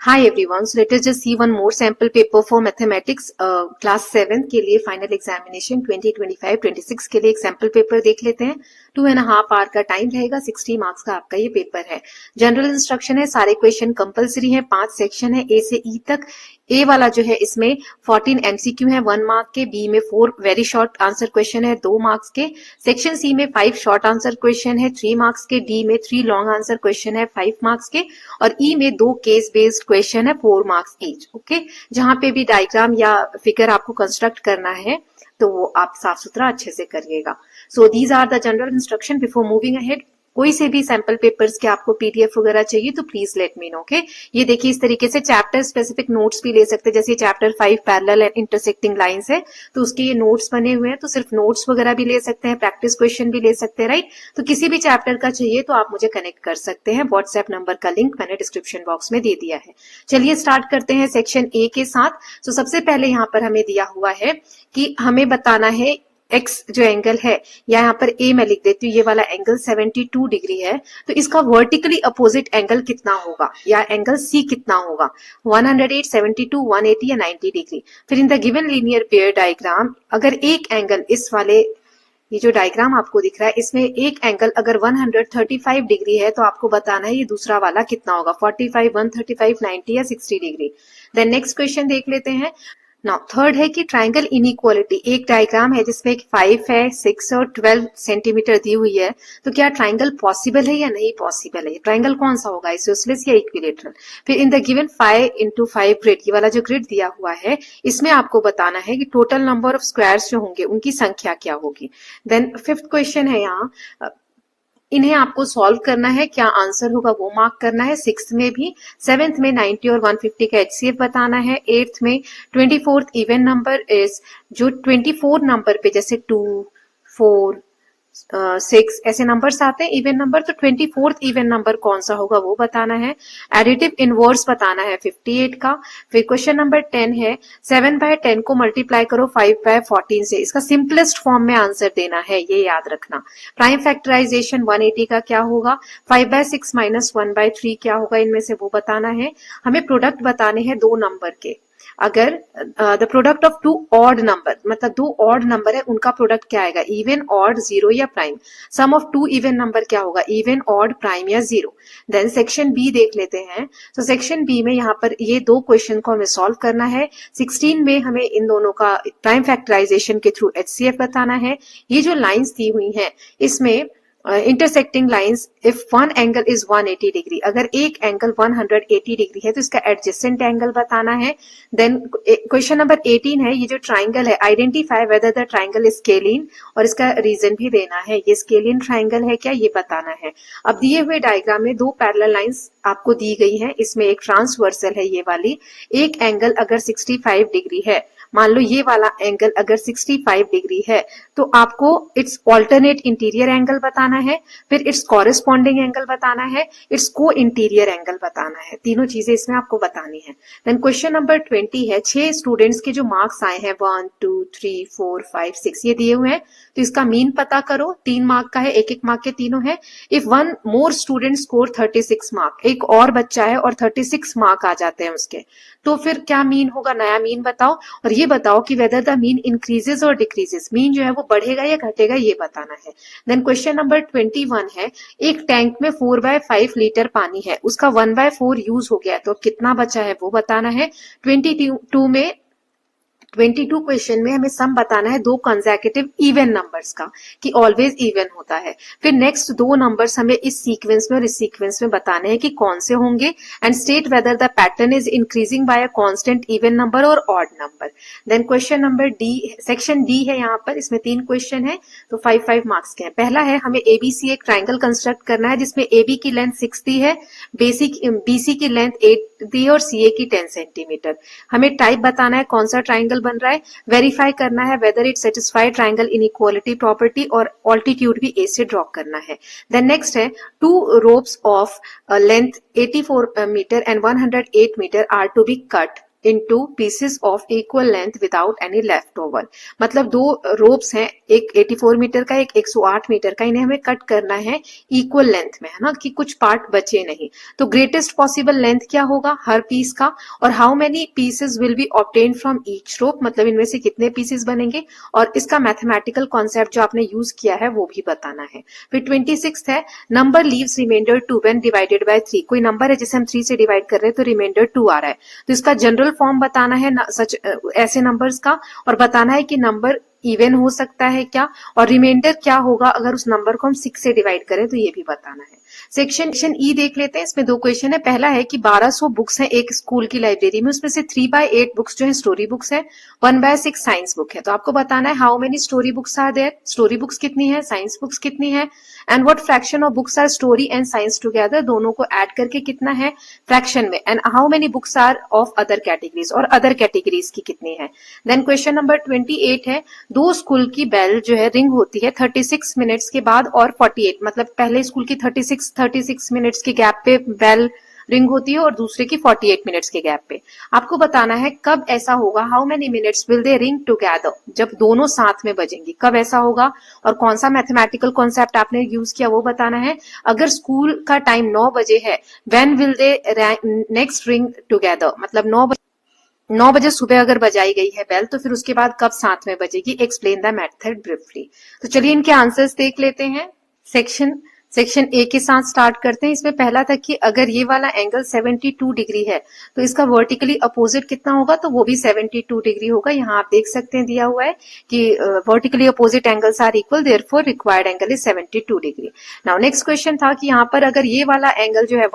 Hi everyone. So let us just see one more sample paper for mathematics class 7 के लिए final examination 2025-26 के लिए एक sample paper देख लेते हैं। 2.5 आवर का टाइम रहेगा, 60 मार्क्स का आपका ये पेपर है। जनरल इंस्ट्रक्शन है, सारे क्वेश्चन कंपलसरी है, 5 सेक्शन है ए से ई तक। ए वाला जो है इसमें 14 एमसीक्यू है 1 मार्क के, बी में 4 वेरी शॉर्ट आंसर क्वेश्चन है 2 मार्क्स के, सेक्शन सी में 5 शॉर्ट आंसर क्वेश्चन है 3 मार्क्स के, डी में 3 लॉन्ग आंसर क्वेश्चन है 5 मार्क्स के और ई में 2 केस बेस्ड क्वेश्चन है 4 मार्क्स ईच। ओके, जहां पे भी डायग्राम या फिगर आपको कंस्ट्रक्ट करना है तो वो आप साफ सुथरा अच्छे से करिएगा। So these are the general instruction before moving ahead. कोई से भी सैंपल पेपर्स के आपको पीडीएफ वगैरह चाहिए तो please let me know. Okay, ये देखिए इस तरीके से चैप्टर स्पेसिफिक नोट्स भी ले सकते हैं। जैसे chapter 5 parallel and intersecting lines है तो उसके ये नोट्स बने हुए हैं, तो सिर्फ नोट्स वगैरह भी ले सकते हैं, प्रैक्टिस क्वेश्चन भी ले सकते हैं, राइट। तो किसी भी चैप्टर का चाहिए तो आप मुझे कनेक्ट कर सकते हैं। व्हाट्सएप नंबर का लिंक मैंने डिस्क्रिप्शन बॉक्स में दे दिया है। चलिए स्टार्ट करते हैं सेक्शन ए के साथ। तो सबसे पहले यहाँ पर हमें दिया हुआ है कि हमें बताना है एक्स जो एंगल है, या यहाँ पर ए मैं लिख देती हूँ, ये वाला एंगल 72 डिग्री है, तो इसका वर्टिकली अपोजिट एंगल कितना होगा या एंगल सी कितना होगा। 108, 72, 180 या 90 डिग्री। फिर in the given linear pair diagram अगर एक एंगल इस वाले, ये जो डायग्राम आपको दिख रहा है इसमें एक एंगल अगर 135 डिग्री है तो आपको बताना है ये दूसरा वाला कितना होगा, 45, 135, 90 या 60 डिग्री। देन नेक्स्ट क्वेश्चन देख लेते हैं। नाउ थर्ड है कि ट्राइंगल इनइक्वालिटी। एक डायग्राम है जिसमें 5 है, 6 और 12 सेंटीमीटर दी हुई है, तो क्या ट्राइंगल पॉसिबल है या नहीं पॉसिबल है। ट्राइंगल कौन सा होगा, आइसोसेलेस या इक्विलेटरल। फिर in the given 5 into 5 grid, ये वाला जो ग्रिड दिया हुआ है इसमें आपको बताना है कि टोटल नंबर ऑफ स्क्वायर्स जो होंगे उनकी संख्या क्या होगी। देन फिफ्थ क्वेश्चन है यहाँ, इन्हें आपको सॉल्व करना है, क्या आंसर होगा वो मार्क करना है। 6th में भी, 7th में 90 और 150 का एचसीएफ बताना है। 8th में 24th इवन नंबर इज, जो 24 नंबर पे जैसे 2, 4, 6 ऐसे नंबर्स आते हैं इवन नंबर, तो 24th इवन नंबर कौन सा होगा वो बताना है। एडिटिव इनवर्स बताना है 58 का। फिर क्वेश्चन नंबर 10 है, 7/10 को मल्टीप्लाई करो 5/14 से, इसका सिंपलेस्ट फॉर्म में आंसर देना है, ये याद रखना। प्राइम फैक्टराइजेशन 180 का क्या होगा, 5/6 माइनस 1/3 क्या होगा, इनमें से वो बताना है। हमें प्रोडक्ट बताने हैं दो नंबर के। अगर the product of 2 odd number, मतलब 2 ऑड नंबर है उनका प्रोडक्ट क्या आएगा, इवन, ऑड, जीरो या prime. Sum of 2 even number क्या होगा, इवन, ऑड, प्राइम या जीरो। देन सेक्शन बी देख लेते हैं। तो सेक्शन बी में यहाँ पर ये दो क्वेश्चन को हमें सॉल्व करना है। 16 में हमें इन दोनों का प्राइम फैक्टराइजेशन के थ्रू एचसीएफ बताना है। ये जो लाइंस दी हुई हैं इसमें intersecting lines, if one angle is 180 degree, अगर एक एंगल 180 डिग्री है तो इसका एडजेसेंट एंगल बताना है। देन क्वेश्चन नंबर 18 है, ये जो ट्राइंगल है, identify whether the triangle is scalene, और इसका रीजन भी देना है, ये स्केलिन ट्राइंगल है क्या ये बताना है। अब दिए हुए डायग्राम में दो पैरेलल लाइंस आपको दी गई है, इसमें एक ट्रांसवर्सल है ये वाली। एक एंगल अगर 65 डिग्री है, मान लो ये वाला एंगल अगर 65 डिग्री है तो आपको इट्स ऑल्टरनेट इंटीरियर एंगल बताना है, फिर इट्स कॉरेस्पॉन्डिंग एंगल बताना है, इट्स को इंटीरियर एंगल बताना है। तीनों चीजें इसमें आपको बतानी है। देन क्वेश्चन नंबर 20 है, 6 स्टूडेंट्स के जो मार्क्स आए हैं 1, 2, 3, 4, 5, 6 ये दिए हुए हैं, तो इसका मीन पता करो। 3 मार्क का है, एक मार्क के तीनों है। If one more student score 36 mark, एक और बच्चा है और 36 मार्क आ जाते हैं उसके, तो फिर क्या मीन होगा, नया मीन बताओ। और ये बताओ कि वेदर द मीन इंक्रीजेस और डिक्रीजेस, मीन जो है वो बढ़ेगा या घटेगा ये बताना है। देन क्वेश्चन नंबर 21 है, एक टैंक में 4/5 लीटर पानी है, उसका 1/4 यूज हो गया तो कितना बचा है वो बताना है। 22 क्वेश्चन में हमें सम बताना है दो कंसेक्यूटिव इवन नंबर्स का, कि ऑलवेज इवन होता है। फिर नेक्स्ट दो नंबर्स हमें इस सीक्वेंस में और इस सीक्वेंस में बताने हैं कि कौन से होंगे, and state whether the pattern is increasing by a constant even number और odd number. Then question number D, section D है यहाँ पर, इसमें 3 क्वेश्चन है तो 5-5 मार्क्स के हैं। पहला है, हमें एबीसी एक ट्राइंगल कंस्ट्रक्ट करना है जिसमें एबी की लेंथ 60 है, बीसी की लेंथ 8 दी है और सीए की 10 सेंटीमीटर। हमें टाइप बताना है कौन सा ट्राइंगल बन रहा है, वेरीफाई करना है whether it satisfy triangle inequality property, और ऑल्टीट्यूड भी ए से ड्रॉ करना है। देन नेक्स्ट है, 2 ropes of length 84 metre and 108 metre are to be cut into pieces of equal length without any leftover। मतलब दो रोप्स हैं, एक 84 मीटर का, एक 108 मीटर का, इन्हें हमें कट करना है इक्वल लेंथ में, है ना, कि कुछ पार्ट बचे नहीं। तो ग्रेटेस्ट पॉसिबल लेंथ क्या होगा हर पीस का, और how many pieces will be obtain from each rope, मतलब इनमें से कितने पीसेस बनेंगे, और इसका मैथमेटिकल कॉन्सेप्ट जो आपने यूज किया है वो भी बताना है। फिर 26 है, number leaves remainder 2 when divided by 3। कोई नंबर है जिसे हम 3 से डिवाइड कर रहे हैं तो रिमाइंडर 2 आ रहा है, तो इसका जनरल फॉर्म बताना है सच ऐसे नंबर्स का, और बताना है कि नंबर इवन हो सकता है क्या, और रिमाइंडर क्या होगा अगर उस नंबर को हम 6 से डिवाइड करें, तो ये भी बताना है। सेक्शन ई देख लेते हैं, इसमें दो क्वेश्चन है। पहला है कि 1200 बुक्स हैं एक स्कूल की लाइब्रेरी में, उसमें से 3/8 बुक्स जो है स्टोरी बुक्स है, 1/6 साइंस बुक है। तो आपको बताना है how many story books are there, story books कितनी है, साइंस बुक्स कितनी है, and what fraction of books are story and science together, दोनों को ऐड करके कितना है फ्रैक्शन में, and how many books are of other categories, और अदर कैटेगरीज की कितनी है। देन क्वेश्चन नंबर 28 है, दो स्कूल की बेल जो है रिंग होती है 36 मिनट्स के बाद और 48, मतलब पहले स्कूल की 36 मिनट्स के गैप पे बेल रिंग होती है और दूसरे की 48 मिनट्स के गैप पे। आपको बताना है कब ऐसा होगा, how many minutes will they ring together, जब दोनों साथ में बजेंगी कब ऐसा होगा, और कौन सा मैथमेटिकल कॉन्सेप्ट आपने यूज किया वो बताना है। अगर स्कूल का टाइम 9 बजे है, when will they next ring together, मतलब 9 बजे सुबह अगर बजाई गई है बेल, तो फिर उसके बाद कब साथ में बजेगी, एक्सप्लेन द मेथड ब्रीफली। तो चलिए इनके आंसर्स देख लेते हैं। सेक्शन ए के साथ स्टार्ट करते हैं। इसमें पहला था कि अगर ये वाला एंगल 72 डिग्री है तो इसका वर्टिकली अपोजिट कितना होगा, तो वो भी 72 डिग्री होगा। यहाँ आप देख सकते हैं दिया हुआ है कि vertically opposite angles are equal, therefore required angle is 72 degree. Now next question था कि यहाँ पर अगर ये वाला एंगल जो है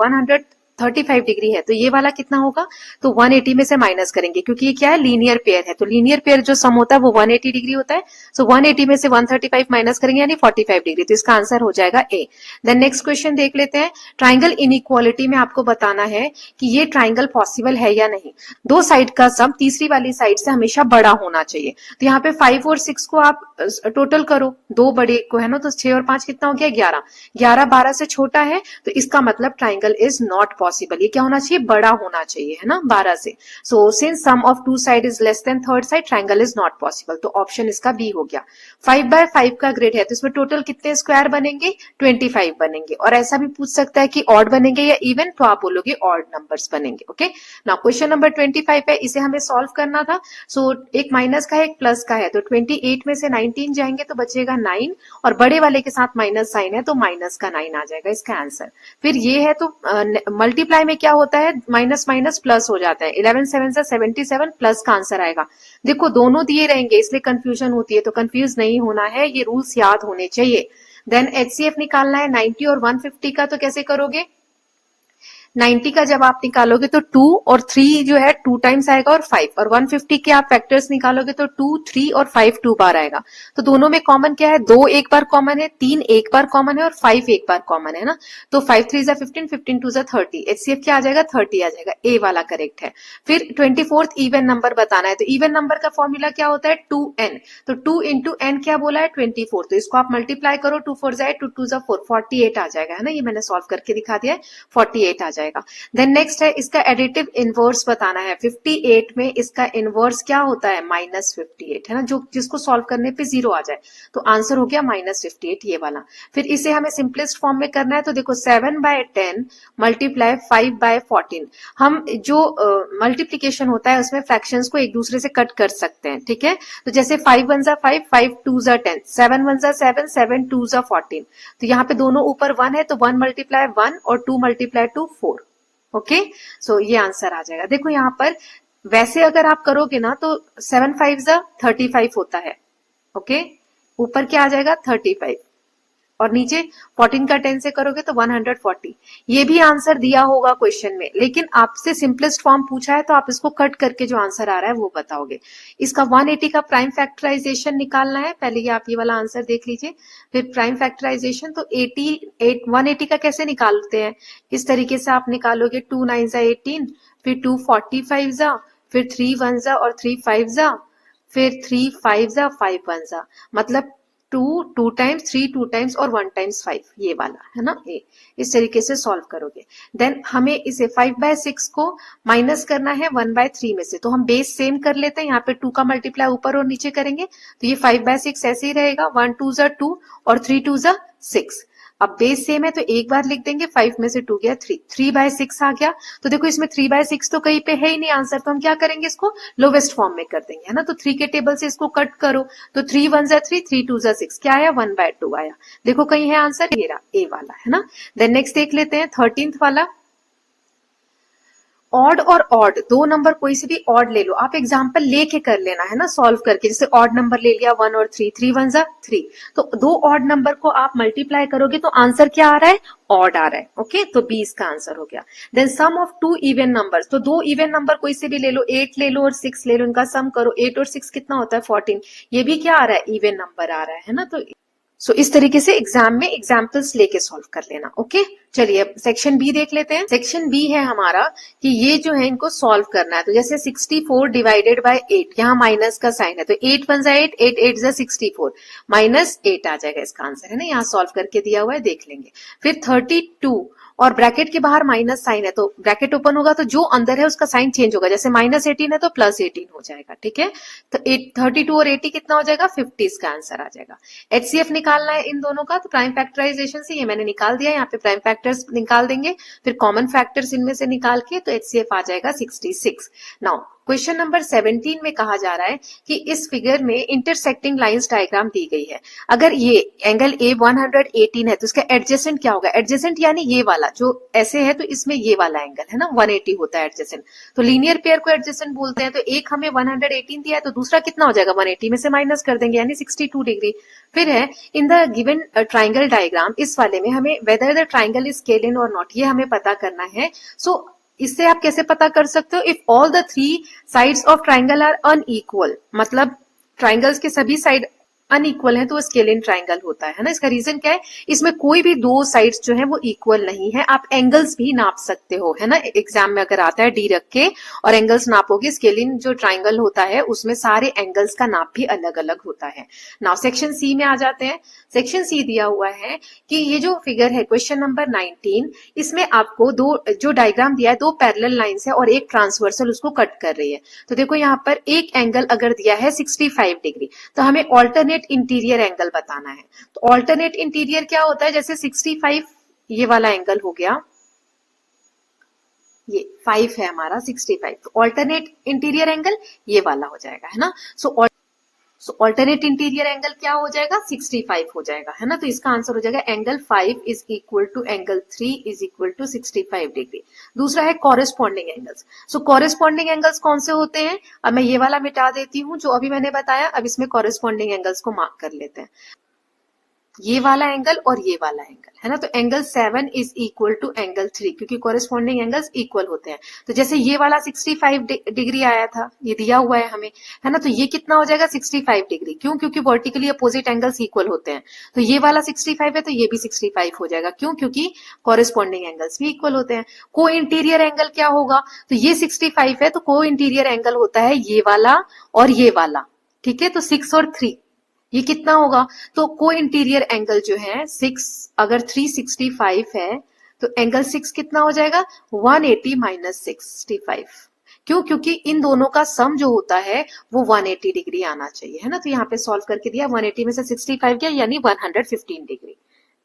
135 डिग्री है तो ये वाला कितना होगा, तो 180 में से माइनस करेंगे, क्योंकि ये क्या है लीनियर पेयर है, तो लीनियर पेयर जो सम होता है वो 180 डिग्री होता है। सो 180 में से 135 माइनस करेंगे यानी 45 डिग्री, तो इसका आंसर हो जाएगा ए। देन नेक्स्ट क्वेश्चन देख लेते हैं। ट्राइंगल इनइक्वालिटी में आपको बताना है कि ये ट्राइंगल पॉसिबल है या नहीं। दो साइड का सम तीसरी वाली साइड से हमेशा बड़ा होना चाहिए, तो यहाँ पे 5 और 6 को आप टोटल करो, दो बड़े को है ना, तो 6 और 5 कितना हो गया 11, 11 12 से छोटा है, तो इसका मतलब ट्राइंगल इज नॉट पॉसिबल। ये क्या होना चाहिए, बड़ा होना चाहिए, है ना, 12 से। So since sum of two side is less than third side, triangle is not possible, तो ऑप्शन इसका बी हो गया। 5/5 का ग्रिड है तो इसमें टोटल कितने स्क्वायर बनेंगे, 25 बनेंगे, और ऐसा भी पूछ सकता है कि ऑड बनेंगे या इवन, तो आप बोलोगे ऑड नंबर्स बनेंगे। ओके, नाउ क्वेश्चन नंबर 25 है, इसे हमें सॉल्व करना था। सो एक माइनस का है एक प्लस का है, तो 28 में से 19 जाएंगे तो बचेगा 9, और बड़े वाले के साथ माइनस साइन है तो माइनस का 9 आ जाएगा इसका आंसर। फिर ये है तो मल्टीप्लाई में क्या होता है, माइनस माइनस प्लस हो जाता है, 11 7 से 77 प्लस का आंसर आएगा। देखो दोनों दिए रहेंगे इसलिए कंफ्यूजन होती है, तो कंफ्यूज नहीं होना है, ये रूल्स याद होने चाहिए। देन एचसीएफ निकालना है 90 और 150 का, तो कैसे करोगे, 90 का जब आप निकालोगे तो 2 और 3 जो है 2 टाइम्स आएगा और 5, और 150 के आप फैक्टर्स निकालोगे तो 2 3 और 5 2 बार आएगा। तो दोनों में कॉमन क्या है, 2 एक बार कॉमन है, 3 एक बार कॉमन है और 5 एक बार कॉमन है ना, तो 5 3 जा 15, 15 2 जा 30, एचसीएफ क्या आ जाएगा 30 आ जाएगा, ए वाला करेक्ट है। फिर 24th इवन नंबर बताना है, तो इवन नंबर का फॉर्मूला क्या होता है 2n, तो 2 इंटू एन क्या बोला है 24, तो इसको आप मल्टीप्लाई करो, 2 4 जाए 2 2 जा 4, 48 आ जाएगा, है ना, ये मैंने सॉल्व करके दिखा दिया है, 48 आ जाएगा। देन नेक्स्ट है इसका एडिटिव इनवर्स बताना है। 58 में इसका इनवर्स क्या होता है -58, है ना, जो जिसको सॉल्व करने पे 0 आ जाए, तो आंसर हो गया -58 ये वाला। फिर इसे हमें सिंपलेस्ट फॉर्म में करना है, तो देखो 7/10 मल्टीप्लाई 5/14, हम जो मल्टीप्लीकेशन होता है उसमें फ्रैक्शंस को एक दूसरे से कट कर सकते हैं, ठीक है। तो जैसे 5 1 जा 5, 5 2 जा 10, 7 1 जा 7, 7 2 जा 14, तो यहाँ पे दोनों ऊपर 1 है तो 1 मल्टीप्लाई 1 और 2 मल्टीप्लाई 2 4। ओके, सो ये आंसर आ जाएगा। देखो यहाँ पर वैसे अगर आप करोगे ना तो 7 5 जा 35 होता है, ओके, ऊपर क्या आ जाएगा 35, और नीचे 14 का 10 से करोगे तो 140। ये भी आंसर दिया होगा क्वेश्चन में, लेकिन आपसे सिंपलेस्ट फॉर्म पूछा है तो आप इसको कट करके जो आंसर आ रहा है वो बताओगे। इसका 180 का प्राइम फैक्टराइजेशन निकालना है, पहले ये आप ये वाला आंसर देख लीजिए। फिर प्राइम फैक्टराइजेशन तो 180 का कैसे निकालते हैं, इस तरीके से आप निकालोगे, 2 9 जा 18, फिर 2 45 जा, फिर 3 1 जा और 3 5 जा, फिर 3 5 जा 5 1 जा, मतलब 2 टाइम्स, 3 2 टाइम्स और 1 टाइम्स 5, ये वाला है ना, ये इस तरीके से सॉल्व करोगे। देन हमें इसे 5/6 को माइनस करना है 1/3 में से, तो हम बेस सेम कर लेते हैं, यहाँ पे 2 का मल्टीप्लाई ऊपर और नीचे करेंगे तो ये 5/6 ऐसे ही रहेगा, 1 2 ज़ा 2 और 3 2 ज़ा 6। अब बेस सेम है तो एक बार लिख देंगे, 5 में से 2 गया 3, 3/6 आ गया। तो देखो इसमें 3/6 तो कहीं पे है ही नहीं आंसर, तो हम क्या करेंगे, इसको लोवेस्ट फॉर्म में कर देंगे, है ना। तो 3 के टेबल से इसको कट करो तो 3 1 ज़ा 3, 3 2 ज़ा 6, क्या आया 1/2 आया। देखो कहीं है आंसर, ये रहा ए वाला, है ना। देन नेक्स्ट देख लेते हैं 13th वाला। ऑड और ऑड दो नंबर कोई से भी ऑड ले लो, आप एग्जाम्पल लेके कर लेना, है ना, सॉल्व करके। जैसे ऑड नंबर ले लिया 1 और 3, 3 1 ज़ा 3, तो दो ऑड नंबर को आप मल्टीप्लाई करोगे तो आंसर क्या आ रहा है, ऑड आ रहा है। ओके, तो 20 का आंसर हो गया। Then sum of 2 even numbers, तो दो इवन नंबर कोई से भी ले लो, 8 ले लो और 6 ले लो, इनका सम करो, 8 और 6 कितना होता है 14, ये भी क्या आ रहा है, इवन नंबर आ रहा है ना। तो इस तरीके से एग्जाम में एग्जाम्पल्स लेके सॉल्व कर लेना। ओके, चलिए अब सेक्शन बी देख लेते हैं। सेक्शन बी है हमारा कि ये जो है इनको सॉल्व करना है। तो जैसे 64 डिवाइडेड बाय 8, यहाँ माइनस का साइन है तो 8 1 ज़ा 8, 8 8 ज़ा 64, -8 आ जाएगा इसका आंसर, है ना। यहाँ सॉल्व करके दिया हुआ है, देख लेंगे। फिर 32 और ब्रैकेट के बाहर माइनस साइन है तो ब्रैकेट ओपन होगा तो जो अंदर है उसका साइन चेंज होगा, जैसे -18 है तो +18 हो जाएगा, ठीक है। तो 32 और 80 कितना हो जाएगा, 50 इसका आंसर आ जाएगा। एचसीएफ निकालना है इन दोनों का, तो प्राइम फैक्टराइजेशन से ये मैंने निकाल दिया, यहाँ पे प्राइम फैक्टर्स निकाल देंगे, फिर कॉमन फैक्टर्स इनमें से निकाल के, तो एचसीएफ आ जाएगा 66। नाउ क्वेश्चन नंबर 17 में कहा जा रहा है कि इस फिगर में इंटरसेक्टिंग लाइंस डायग्राम दी गई है। अगर ये एंगल ए 118 है तो इसका एडजेसेंट क्या होगा, एडजेसेंट यानी ये वाला जो ऐसे है तो इसमें ये वाला एंगल है ना 180 होता है एडजेसेंट। तो लीनियर पेयर को एडजेसेंट बोलते हैं। तो एक हमें 118 दिया है तो दूसरा कितना हो जाएगा, 180 में से माइनस कर देंगे यानी 62 डिग्री। फिर है in the given triangle diagram, इस वाले में हमें whether the triangle is scale in और नॉट, ये हमें पता करना है। सो इससे आप कैसे पता कर सकते हो, if all the 3 sides of triangle are unequal, मतलब ट्राइंगल्स के सभी साइड अनइक्वल है तो स्केल इन ट्राइंगल होता है ना। इसका रीजन क्या है, इसमें कोई भी दो साइड्स जो है वो इक्वल नहीं है। आप एंगल्स भी नाप सकते हो, है ना, एग्जाम में अगर आता है डी रख के और एंगल्स नापोगे, स्केल इन जो ट्राइंगल होता है उसमें सारे एंगल्स का नाप भी अलग अलग होता है। नाउ सेक्शन सी में आ जाते हैं। सेक्शन सी दिया हुआ है कि ये जो फिगर है क्वेश्चन नंबर 19, इसमें आपको दो जो डायग्राम दिया है, दो पैरेलल लाइंस है और एक ट्रांसवर्सल उसको कट कर रही है। तो देखो यहाँ पर एक एंगल अगर दिया है 65 डिग्री, तो हमें ऑल्टरनेट इंटीरियर एंगल बताना है। तो ऑल्टरनेट इंटीरियर क्या होता है, जैसे 65 ये वाला एंगल हो गया, ये 5 है हमारा 65, तो ऑल्टरनेट इंटीरियर एंगल ये वाला हो जाएगा, है ना। सो ऑल्टरनेट इंटीरियर एंगल क्या हो जाएगा, 65 हो जाएगा, है ना। तो इसका आंसर हो जाएगा angle 5 is equal to angle 3 is equal to 65 degree. दूसरा है corresponding angles. So corresponding angles कौन से होते हैं, अब मैं ये वाला मिटा देती हूँ जो अभी मैंने बताया, अब इसमें कॉरेस्पॉन्डिंग एंगल्स को मार्क कर लेते हैं, ये वाला एंगल और ये वाला एंगल, है ना। तो angle 7 is equal to angle 3, क्योंकि कॉरेस्पॉन्डिंग एंगल्स इक्वल होते हैं। तो जैसे ये वाला 65 डिग्री आया था, ये दिया हुआ है हमें, है ना, तो ये कितना हो जाएगा 65 डिग्री, क्यों, क्योंकि वर्टिकली अपोजिट एंगल्स इक्वल होते हैं। तो ये वाला 65 है तो ये भी 65 हो जाएगा, क्यों, क्योंकि कॉरेस्पॉन्डिंग एंगल्स भी इक्वल होते हैं। को इंटीरियर एंगल क्या होगा, तो ये 65 है तो को इंटीरियर एंगल होता है ये वाला और ये वाला, ठीक है। तो 6 और 3 ये कितना होगा, तो को इंटीरियर एंगल जो है 6, अगर 365 है तो एंगल 6 कितना हो जाएगा 180 माइनस 65, क्यों, क्योंकि इन दोनों का सम जो होता है वो 180 डिग्री आना चाहिए, है ना। तो यहाँ पे सॉल्व करके दिया 180 में से 65 गया यानी 115 डिग्री।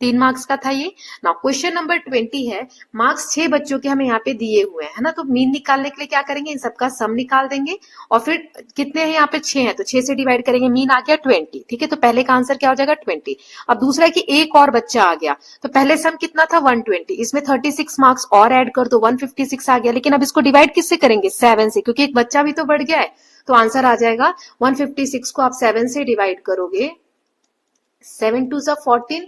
3 मार्क्स का था ये। नाउ क्वेश्चन नंबर 20 है, मार्क्स 6 बच्चों के हमें यहाँ पे दिए हुए हैं, है ना। तो मीन निकालने के लिए क्या करेंगे, इन सबका सम निकाल देंगे और फिर कितने हैं यहाँ पे 6 हैं तो 6 से डिवाइड करेंगे, मीन आ गया 20, ठीक है। तो पहले का आंसर क्या हो जाएगा 20। अब दूसरा है कि एक और बच्चा आ गया, तो पहले सम कितना था 120, इसमें 36 मार्क्स और ऐड कर दो 156 आ गया, लेकिन अब इसको डिवाइड किससे करेंगे 7 से, क्योंकि एक बच्चा भी तो बढ़ गया है। तो आंसर आ जाएगा 156 को आप 7 से डिवाइड करोगे, 7 2 14,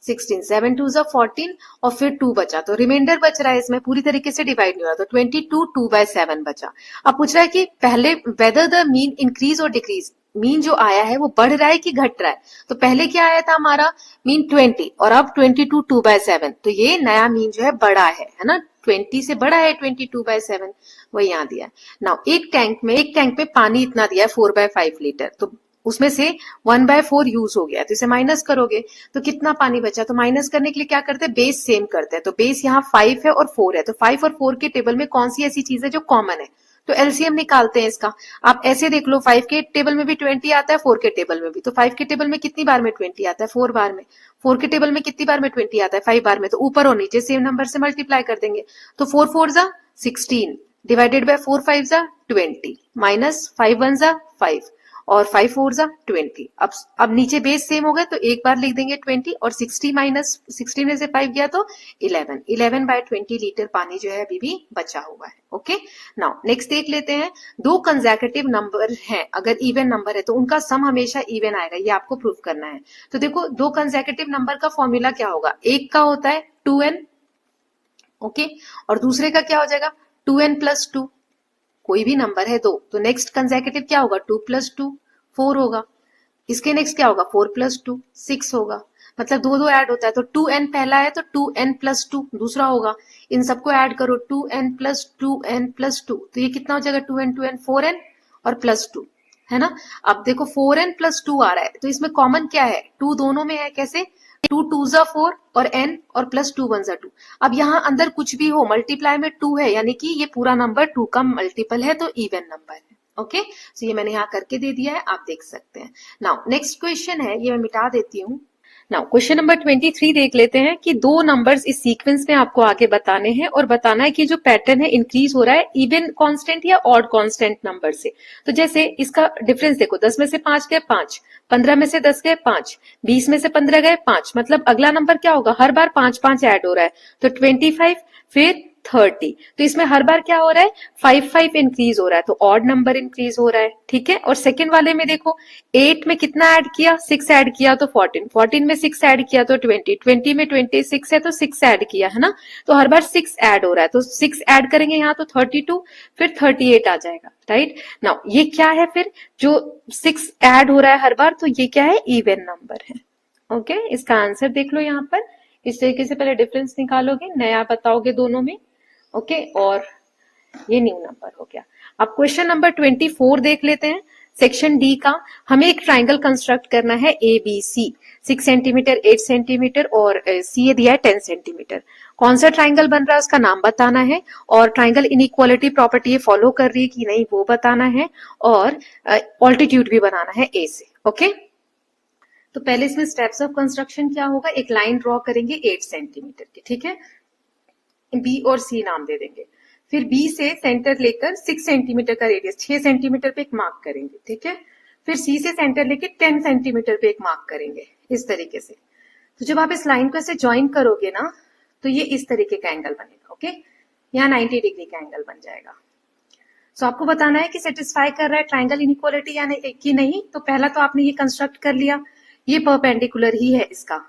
16, 7 2 14 और फिर 2 बचा, तो रिमाइंडर बच रहा है, इसमें पूरी तरीके से डिवाइड नहीं हो रहा, तो 22 2/7 बचा। अब पूछ रहा है कि पहले वेदर द मीन इंक्रीज और डिक्रीज, मीन जो आया है वो बढ़ रहा है कि घट रहा है। तो पहले क्या आया था हमारा मीन 20 और अब 22 2/7, तो ये नया मीन जो है बड़ा है ना, 20 से बड़ा है 22/7, वही यहाँ दिया है। नाउ एक टैंक में पानी इतना दिया है 4/5 लीटर, तो उसमें से 1/4 यूज हो गया, तो इसे माइनस करोगे तो कितना पानी बचा, तो माइनस करने के लिए क्या करते हैं, बेस सेम करते हैं। तो बेस यहाँ 5 है और 4 है, तो 5 और 4 के टेबल में कौन सी ऐसी चीज है जो कॉमन है, तो एलसीएम निकालते हैं इसका। आप ऐसे देख लो, 5 के टेबल में भी 20 आता है, 4 के टेबल में भी, तो 5 के टेबल में कितनी बार में 20 आता है, 4 बार में। 4 के टेबल में कितनी बार में 20 आता है, 5 बार में, तो ऊपर और नीचे सेम नंबर से मल्टीप्लाई कर देंगे। तो 4 4 जा 16 डिवाइडेड बाय 4 5 जा 20 माइनस 5 1 जा 5 और 5 4 जा 20। अब नीचे बेस सेम हो गए तो एक बार लिख देंगे 20 और 60 माइनस 16 में से 5 गया तो 11। 11/20 लीटर पानी जो है अभी भी बचा हुआ है। ओके, नाउ नेक्स्ट देख लेते हैं। दो कंसेक्यूटिव नंबर हैं, अगर इवन नंबर है तो उनका सम हमेशा इवन आएगा, ये आपको प्रूव करना है। तो देखो, दो कंसेक्यूटिव नंबर का फॉर्मूला क्या होगा, एक का होता है 2n, ओके, और दूसरे का क्या हो जाएगा 2n प्लस 2। कोई भी नंबर है दो, तो नेक्स्ट कंसेक्यूटिव क्या होगा 2 प्लस 2 4 होगा, इसके नेक्स्ट क्या होगा 4 प्लस 2 6 होगा, मतलब दो दो ऐड होता है। तो 2n पहला है तो 2n प्लस 2 दूसरा होगा, इन सबको ऐड करो 2n प्लस 2n प्लस 2, तो ये कितना हो जाएगा 2n 2n 4n और प्लस 2, है ना। अब देखो 4n प्लस 2 आ रहा है, तो इसमें कॉमन क्या है, 2 दोनों में है, कैसे 2 2 जा 4 और n और प्लस 2 1 जा 2। अब यहाँ अंदर कुछ भी हो, मल्टीप्लाई में 2 है, यानी कि ये पूरा नंबर 2 का मल्टीपल है, तो इवन नंबर है। ओके, सो ये मैंने यहाँ करके दे दिया है, आप देख सकते हैं। नाउ नेक्स्ट क्वेश्चन है, ये मैं मिटा देती हूँ। नाउ क्वेश्चन नंबर 23 देख लेते हैं कि दो नंबर्स इस सीक्वेंस में आपको आगे बताने हैं और बताना है कि जो पैटर्न है इंक्रीज हो रहा है इवन कांस्टेंट या ऑड कांस्टेंट नंबर से। तो जैसे इसका डिफरेंस देखो, 10 में से 5 गए 5, 15 में से 10 गए 5, 20 में से 15 गए 5, मतलब अगला नंबर क्या होगा, हर बार 5 5 ऐड हो रहा है, तो 25 फिर 30। तो इसमें हर बार क्या हो रहा है 5 5 इंक्रीज हो रहा है, तो ऑड नंबर इंक्रीज हो रहा है, ठीक है। और सेकंड वाले में देखो, 8 में कितना ऐड किया 6 ऐड किया तो 14, 14 में 6 ऐड किया तो 20, 20 में 26 है तो 6 ऐड किया, है ना। तो हर बार 6 ऐड हो रहा है, तो 6 ऐड करेंगे यहाँ तो 32 फिर 38 आ जाएगा, राइट। नाउ ये क्या है फिर, जो 6 ऐड हो रहा है हर बार, तो ये क्या है इवन नंबर है। ओके, इसका आंसर देख लो यहाँ पर, इस तरीके से पहले डिफरेंस निकालोगे, नया बताओगे दोनों में, ओके, और ये न्यू नंबर हो गया। अब क्वेश्चन नंबर 24 देख लेते हैं, सेक्शन डी का। हमें एक ट्राइंगल कंस्ट्रक्ट करना है A B C, 6 centimetre 8 centimetre और सी दिया है 10 सेंटीमीटर। कौन सा ट्राइंगल बन रहा है उसका नाम बताना है, और ट्राइंगल इनइक्वालिटी प्रॉपर्टी फॉलो कर रही है कि नहीं वो बताना है, और ऑल्टीट्यूड भी बनाना है ए से। ओके, तो पहले इसमें स्टेप्स ऑफ कंस्ट्रक्शन क्या होगा, एक लाइन ड्रॉ करेंगे 8 सेंटीमीटर की, ठीक है, बी और सी नाम दे देंगे। फिर बी से सेंटर लेकर 6 सेंटीमीटर का रेडियस 6 सेंटीमीटर पे एक मार्क करेंगे, ठीक है। फिर सी से सेंटर लेके 10 सेंटीमीटर पे एक मार्क करेंगे, इस तरीके से। तो जब आप इस लाइन को ऐसे ज्वाइन करोगे ना, तो ये इस तरीके का एंगल बनेगा, ओके, यहाँ 90 डिग्री का एंगल बन जाएगा। सो आपको बताना है कि सेटिस्फाई कर रहा है ट्राइंगल इनइक्वालिटी या नहीं कि नहीं। तो पहला तो आपने ये कंस्ट्रक्ट कर लिया, ये परपेंडिकुलर ही है इसका,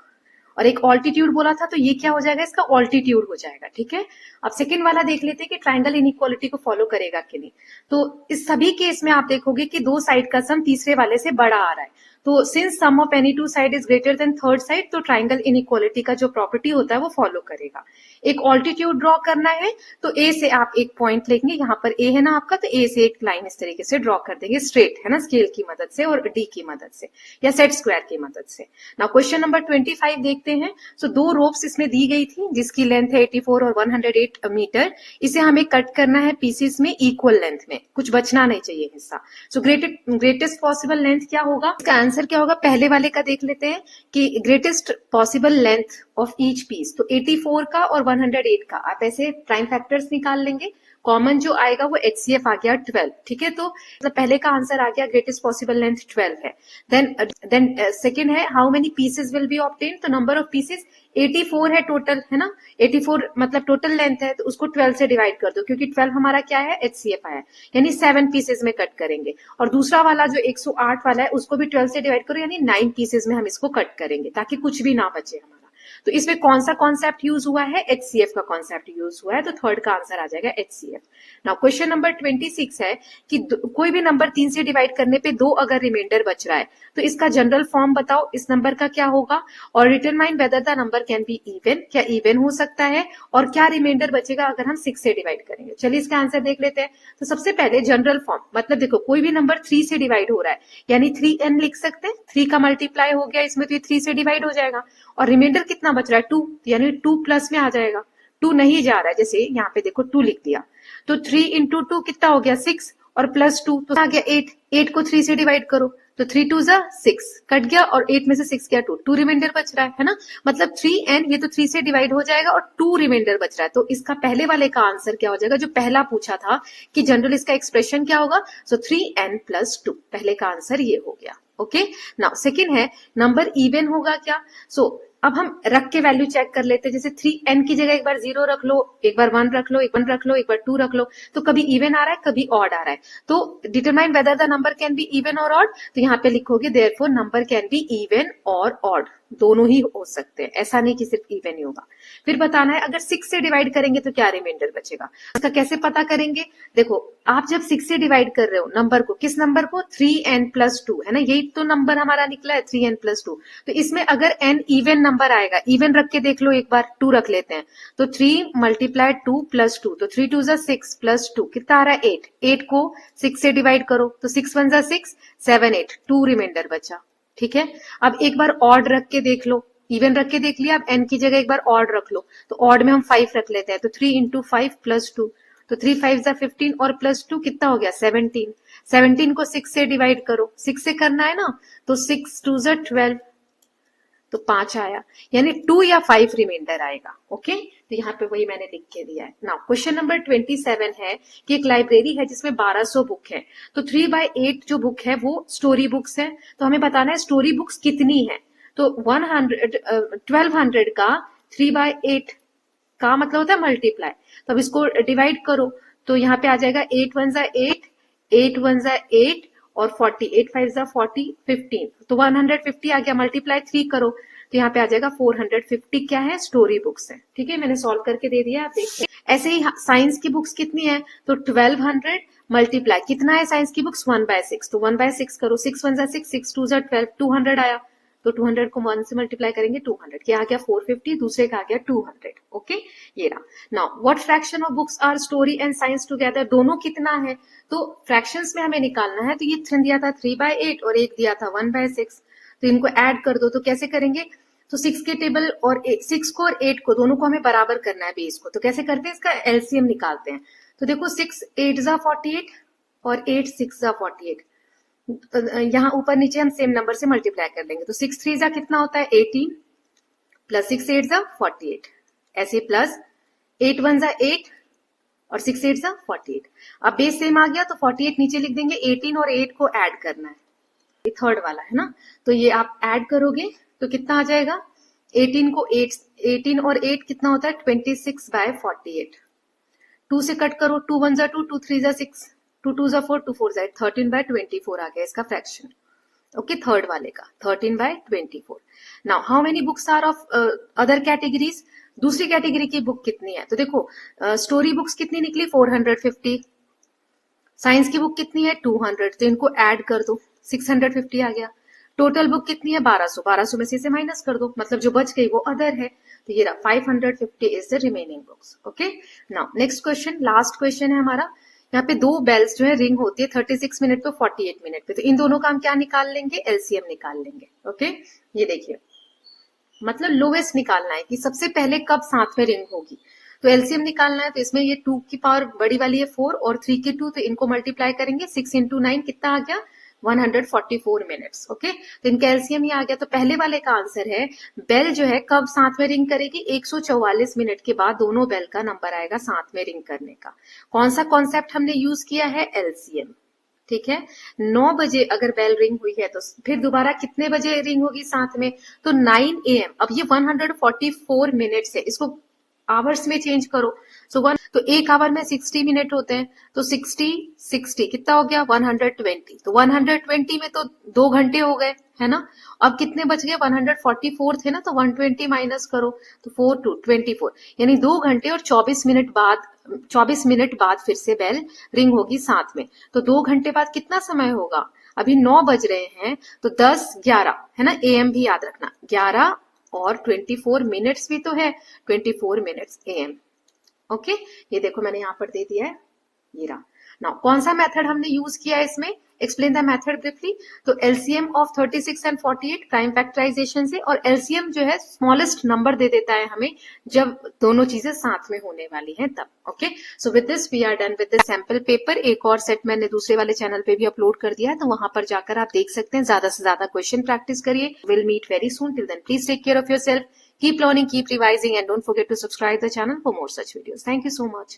और एक ऑल्टीट्यूड बोला था तो ये क्या हो जाएगा, इसका ऑल्टीट्यूड हो जाएगा, ठीक है। अब सेकंड वाला देख लेते हैं कि ट्राइंगल इनइक्वालिटी को फॉलो करेगा कि नहीं। तो इस सभी केस में आप देखोगे कि दो साइड का सम तीसरे वाले से बड़ा आ रहा है, तो since sum of any two side is greater than third side, तो ट्राइंगल इनइक्वालिटी का जो प्रॉपर्टी होता है वो फॉलो करेगा। एक ऑल्टीट्यूड ड्रॉ करना है, तो ए से आप एक पॉइंट लेंगे, यहाँ पर ए है ना आपका, तो ए से एक लाइन इस तरीके से ड्रॉ कर देंगे स्ट्रेट, है ना, स्केल की मदद से और डी की मदद से या सेट स्क्वायर की मदद से। नाउ क्वेश्चन नंबर 25 देखते हैं। सो दो रोप्स इसमें दी गई थी जिसकी लेंथ है 84 और 108 मीटर। इसे हमें कट करना है पीसेस में इक्वल लेंथ में, कुछ बचना नहीं चाहिए हिस्सा। सो ग्रेटेस्ट पॉसिबल लेंथ क्या होगा, इसका आंसर क्या होगा, पहले वाले का देख लेते हैं कि greatest possible length of each piece, तो 84 का और 108 का आप ऐसे प्राइम फैक्टर्स निकाल लेंगे। कॉमन जो आएगा वो HCF आ गया 12, ठीक है। तो मतलब पहले का आंसर आ गया ग्रेटेस्ट पॉसिबल लेंथ 12 है। देन सेकंड है how many pieces will be obtain, तो नंबर ऑफ पीसेस 84 है टोटल, है ना, 84 मतलब टोटल लेंथ है, तो उसको 12 से डिवाइड कर दो, क्योंकि 12 हमारा क्या है HCF आया है, यानी 7 पीसेस में कट करेंगे। और दूसरा वाला जो 108 वाला है उसको भी 12 से डिवाइड करो, यानी 9 पीसेस में हम इसको कट करेंगे ताकि कुछ भी ना बचे हमारा। तो इसमें कौन सा कॉन्सेप्ट यूज हुआ है, HCF का कॉन्सेप्ट यूज हुआ है, तो थर्ड का आंसर आ जाएगा HCF। नाउ क्वेश्चन नंबर 26 है कि कोई भी नंबर 3 से डिवाइड करने पे 2 अगर रिमाइंडर बच रहा है तो इसका जनरल फॉर्म बताओ, इस नंबर का क्या होगा, और determine whether the number can be even, क्या इवन हो सकता है, और क्या रिमाइंडर बचेगा अगर हम 6 से डिवाइड करेंगे। चलिए इसका आंसर देख लेते हैं। तो सबसे पहले जनरल फॉर्म, मतलब देखो कोई भी नंबर 3 से डिवाइड हो रहा है यानी 3n लिख सकते हैं, 3 का मल्टीप्लाई हो गया इसमें तो ये 3 से डिवाइड हो जाएगा, और रिमाइंडर कितना बच रहा है 2, यानी 2 प्लस में आ जाएगा, 2 नहीं जा रहा है, जैसे यहाँ पे देखो 2 लिख दिया, तो 3 इंटू 2 कितना हो गया 6, और प्लस 2 तो आ गया 8, 8 को 3 से डिवाइड करो तो 3 2 जा 6 कट गया, और 8 में से 6 गया 2, 2 रिमाइंडर बच रहा है ना, मतलब 3n ये तो 3 से डिवाइड हो जाएगा और 2 रिमाइंडर बच रहा है, तो इसका पहले वाले का आंसर क्या हो जाएगा, जो पहला पूछा था कि जनरल इसका एक्सप्रेशन क्या होगा, सो 3n प्लस 2, पहले का आंसर ये हो गया। ओके, नाउ सेकंड है नंबर इवन होगा क्या, सो अब हम रख के वैल्यू चेक कर लेते हैं, जैसे 3n की जगह एक बार 0 रख लो, एक बार 1 रख लो, एक 1 रख लो, एक बार 2 रख लो, तो कभी इवन आ रहा है कभी ऑड आ रहा है, तो determine whether the number can be even और ऑड, तो यहाँ पे लिखोगे therefore number can be even और ऑड, दोनों ही हो सकते हैं, ऐसा नहीं कि सिर्फ इवन ही होगा। फिर बताना है अगर 6 से डिवाइड करेंगे तो क्या रिमाइंडर बचेगा, इसका कैसे पता करेंगे, देखो आप जब 6 से डिवाइड कर रहे हो नंबर को, किस नंबर को, 3n प्लस 2 है ना, यही तो नंबर हमारा निकला है 3n प्लस 2, तो इसमें अगर n इवन नंबर आएगा, इवन रख के देख लो एक बार, 2 रख लेते हैं, तो 3 मल्टीप्लाई 2 प्लस 2, तो 3 2 जा 6 प्लस 2 कितना आ रहा है 8, 8 को 6 से डिवाइड करो तो 6 1 जा 6, 7 8, 2 रिमाइंडर बचा। ठीक है, अब एक बार ऑड रख के देख लो, इवन रख के देख लिया, अब n की जगह एक बार ऑड रख लो, तो ऑड में हम 5 रख लेते हैं, तो 3 इंटू 5 प्लस 2, तो 3 5 जा 15 और प्लस 2 कितना हो गया 17, 17 को 6 से डिवाइड करो, 6 से करना है ना, तो 6 2 जा 12, तो 5 आया, यानी 2 या 5 रिमाइंडर आएगा। ओके, तो यहाँ पे वही मैंने लिख के दिया है। नाउ क्वेश्चन नंबर 27 है कि एक लाइब्रेरी है जिसमें 1200 बुक है, तो 3/8 जो बुक है वो स्टोरी बुक्स है, तो हमें बताना है स्टोरी बुक्स कितनी है, तो 1200 का 3/8 का मतलब होता है मल्टीप्लाई, तो अब इसको डिवाइड करो, तो यहाँ पे आ जाएगा 8 1 जा 8, 8 1 जा 8 और 40, 8 5 जा 40, 15, तो 150 आ गया, मल्टीप्लाई 3 करो तो यहाँ पे आ जाएगा 450 क्या है, स्टोरी बुक्स है। ठीक है, मैंने सॉल्व करके दे दिया, आप देखते हैं। ऐसे ही साइंस की बुक्स कितनी है, तो 1200 मल्टीप्लाई कितना है साइंस की बुक्स 1/6, तो 1/6 करो, 6 1 जा 6, 6 2 जा 12, 200 आया, तो 200 को 1 से मल्टीप्लाई करेंगे 200, क्या आ गया 450, दूसरे का आ गया 200। ओके, ये रहा। Now what fraction of books are story and science together, दोनों कितना है, तो फ्रैक्शंस में हमें निकालना है, तो ये दिया था 3/8 और एक दिया था 1/6, तो इनको ऐड कर दो, तो कैसे करेंगे, तो 6 के टेबल और 6 को और 8 को दोनों को हमें बराबर करना है बेस को, तो कैसे करते हैं, इसका एलसीएम निकालते हैं, तो देखो 6 8 जा 48 और 8 6 जा 48, यहाँ ऊपर नीचे हम सेम नंबर से मल्टीप्लाई कर लेंगे, तो 6 3 जा कितना होता है 18 प्लस 6 8 जा 48, ऐसे प्लस 8 1 जा 8 और 6 8 जा 48, अब बेस सेम आ गया तो 48 नीचे लिख देंगे, 18 और 8 को ऐड करना है, ये थर्ड वाला है ना, तो ये आप ऐड करोगे तो कितना आ जाएगा, 18 को 18 और 8 कितना होता है 26/48, 2 से कट करो, 2 1 जा 2, 2 3 जा 6, 2 2 जा 4, 2 4 जा 13/24 आ गया इसका फ्रैक्शन। ओके, थर्ड वाले का 13/24। Now how many books are of other categories, दूसरी कैटेगरी की बुक कितनी है, तो देखो स्टोरी बुक्स कितनी निकली 450, साइंस की बुक कितनी है 200, तो इनको ऐड कर दो 650 आ गया, टोटल बुक कितनी है 1200, 1200 में से माइनस कर दो, मतलब जो बच गई वो अदर है, तो ये रहा 550 is the remaining books. Okay, now next question, last question है हमारा, यहाँ पे 2 बेल्स जो है रिंग होती है 36 मिनट पे 48 मिनट पे, तो इन दोनों का हम क्या निकाल लेंगे, एलसीएम निकाल लेंगे। ओके, ये देखिए मतलब लोवेस्ट निकालना है कि सबसे पहले कब साथ में रिंग होगी, तो एलसीएम निकालना है, तो इसमें ये 2 की पावर बड़ी वाली है 4 और 3 की 2, तो इनको मल्टीप्लाई करेंगे, 6 इंटू 9 कितना आ गया 144 मिनट्स। ओके, तो इनका एलसीएम ही आ गया, तो पहले वाले का आंसर है बेल जो है कब साथ में रिंग करेगी, 144 मिनट के बाद दोनों बेल का नंबर आएगा साथ में रिंग करने का। कौन सा कॉन्सेप्ट हमने यूज किया है, एलसीएम। ठीक है, 9 बजे अगर बेल रिंग हुई है तो फिर दोबारा कितने बजे रिंग होगी साथ में, तो 9 AM। अब ये 144 मिनट्स है, इसको आवर्स में चेंज करो, सो 1, तो एक आवर में 60 मिनट होते हैं, तो 60 60 कितना हो गया 120, तो 120 में तो 2 घंटे हो गए, है ना। अब कितने बच गए, 144 थे ना, तो 120 माइनस करो, तो 4 2 24, यानी 2 घंटे और 24 मिनट बाद फिर से बेल रिंग होगी साथ में। तो 2 घंटे बाद कितना समय होगा, अभी 9 बज रहे हैं, तो 10 11 है ना, एएम भी याद रखना, 11 और 24 मिनट्स भी तो है, 24 मिनट्स एएम। ओके, ये देखो मैंने यहाँ पर दे दिया है, ये रहा। नाउ कौन सा मेथड हमने यूज किया है इसमें, एक्सप्लेन द मेथड ब्रीफली। तो LCM of 36 and 48 prime factorisation से, और एलसीएम जो है स्मॉलेस्ट नंबर दे देता है हमें जब दोनों चीजें साथ में होने वाली हैं तब। Okay, so with this we are done with this sample paper. एक और सेट मैंने दूसरे वाले चैनल पे भी अपलोड कर दिया है, तो वहां पर जाकर आप देख सकते हैं, ज्यादा से ज्यादा क्वेश्चन प्रैक्टिस करिए। Will meet very soon, till then please take care of yourself, keep learning, keep revising, and don't forget to subscribe the channel for more such videos. Thank you so much.